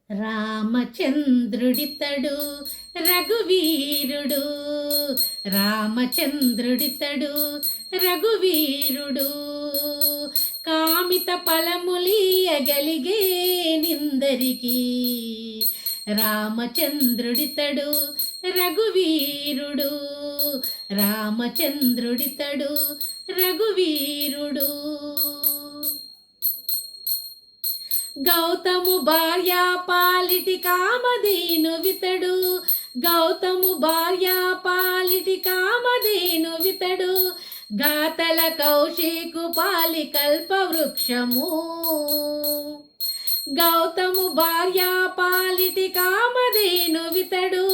రామచంద్రుడితడు రఘువీరుడు, రామచంద్రుడితడు రఘువీరుడు, కామిత ఫలములియగలిగే నిందరికి. రామచంద్రుడితడు రఘువీరుడు, రామచంద్రుడితడు రఘువీరుడు. గౌతము భార్య పాలిటి కామధేను వితడు, గౌతము భార్య పాలిటి కామధేను వితడు, గాతల కౌశికు పాలి కల్పవృక్షము. గౌతము భార్య పాలిటి కామధేను వితడు,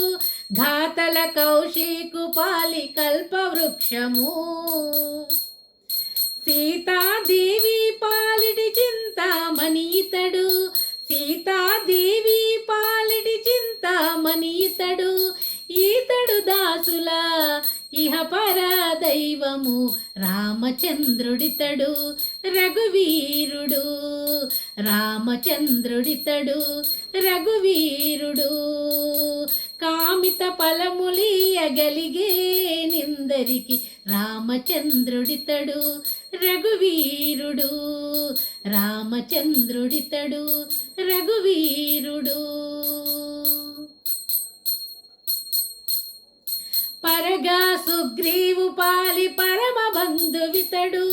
ఘాతల కౌశికు పాలి కల్పవృక్షము. సీతాదేవి పాలిటి చింతామణి ఇతడు, సీతాదేవి పాలిటి చింతామణి ఇతడు, ఈతడు దాసుల ఇహపర దైవము. రామచంద్రుడితడు రఘువీరుడు, రామచంద్రుడితడు రఘువీరుడు, కామిత ఫలములియగలిగే నిందరికి. రామచంద్రుడితడు రఘువీరుడు, రామచంద్రుడితడు రఘువీరుడు. పరగా సుగ్రీవు పాలి పరమ బంధువితడు,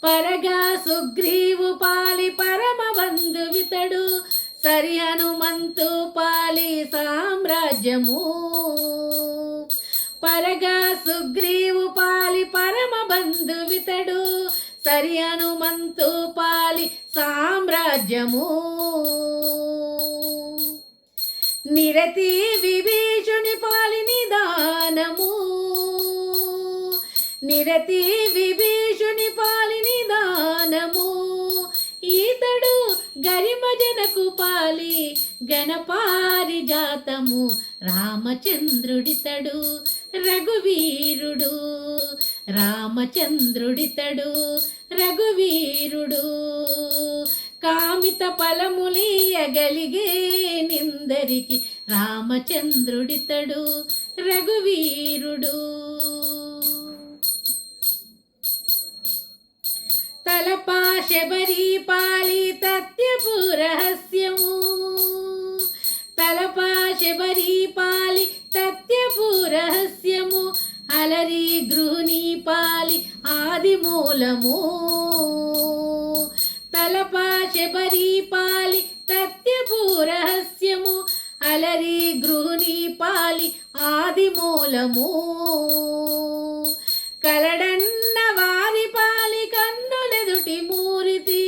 పరగా సుగ్రీవు పాలి పరమ బంధువితడు, సరి హనుమంతు పాలి సామ్రాజ్యము. పరగా సుగ్రీవు పాలి పరమ బంధువితడు, సరి హనుమంతు పాలి సామ్రాజ్యము. నిరతి విభీషుని పాలి నిదానము, నిరతి విభీషుని పాలి నిదానము, ఈతడు గరిమజనకు పాలి గణపారిజాతము. రామచంద్రుడితడు రఘువీరుడు, రామచంద్రుడితడు రఘువీరుడు, కామిత ఫలములియగలిగే నిందరికి. రామచంద్రుడితడు రఘువీరుడు. తలపా శబరి పాలి తత్యపు రహస్యము, తలపా శబరి పాలి తత్యపు రహస్యము, అలరి గృహిణి పాలి ఆది మూలము. తలపా శబరి పాలి తత్యపు రహస్యము, అలరి గృహిణి పాలి ఆది మూలము. కలడన్న వారి పాలి కన్నులెదుటి మూరితి,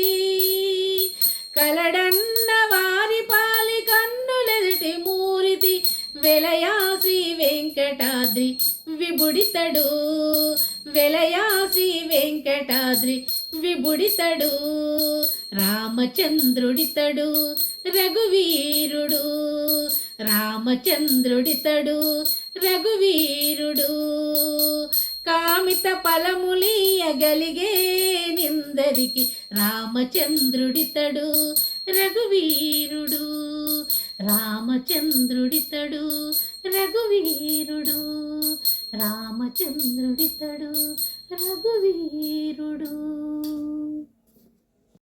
కలడన్న వారి పాలి కన్నులెదుటి మూరితి, వెలయాసి వెంకటాద్రి విబుడితడు, వెలయాసి వెంకటాద్రి విబుడితడు. రామచంద్రుడితడు రఘువీరుడు, రామచంద్రుడితడు రఘువీరుడు, కామిత ఫలములియగలిగే నిందరికి. రామచంద్రుడితడు రఘువీరుడు, రామచంద్రుడితడు రఘువీరుడు, రామచంద్రుడితడు రఘువీరుడు.